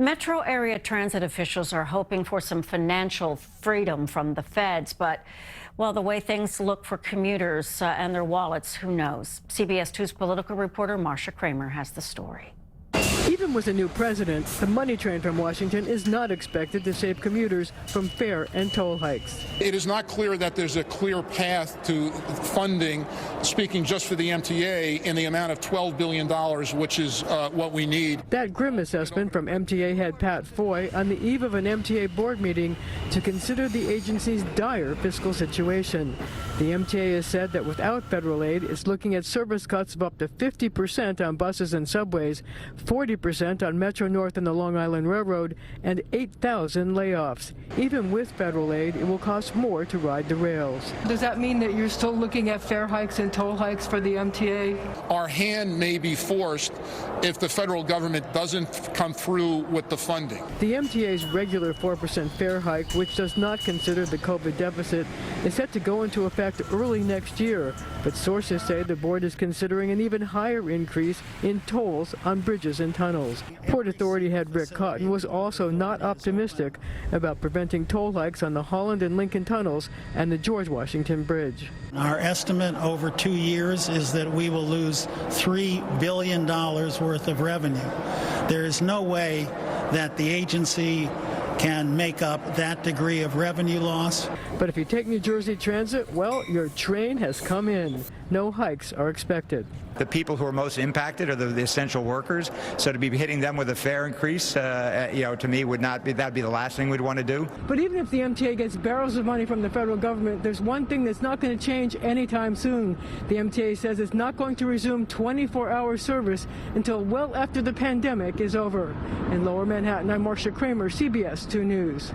Metro area transit officials are hoping for some financial freedom from the feds, but, well, the way things look for commuters and their wallets, who knows? CBS 2's political reporter Marcia Kramer has the story. Even with a new president, the money train from Washington is not expected to save commuters from fare and toll hikes. It is not clear that there's a clear path to funding, speaking just for the MTA, in the amount of $12 billion, which is what we need. That grim assessment from MTA head Pat Foy on the eve of an MTA board meeting to consider the agency's dire fiscal situation. The MTA has said that without federal aid, it's looking at service cuts of up to 50% on buses and subways, 40% on Metro North and the Long Island Railroad, and 8,000 layoffs. Even with federal aid, it will cost more to ride the rails. Does that mean that you're still looking at fare hikes and toll hikes for the MTA? Our hand may be forced if the federal government doesn't come through with the funding. The MTA's regular 4% fare hike, which does not consider the COVID deficit, is set to go into effect early next year. But sources say the board is considering an even higher increase in tolls on bridges and tunnels. Port Authority head Rick Cotton was also not optimistic about preventing toll hikes on the Holland and Lincoln tunnels and the George Washington Bridge. Our estimate over 2 years is that we will lose $3 billion worth of revenue. There is no way that the agency can make up that degree of revenue loss. But if you take New Jersey Transit, well, your train has come in. No hikes are expected. The people who are most impacted are the essential workers. So to be hitting them with a fare increase, to me would not be, that'd be the last thing we'd want to do. But even if the MTA gets barrels of money from the federal government, there's one thing that's not going to change anytime soon. The MTA says it's not going to resume 24-hour service until well after the pandemic is over. In Lower Manhattan, I'm Marcia Kramer, CBS 2 News.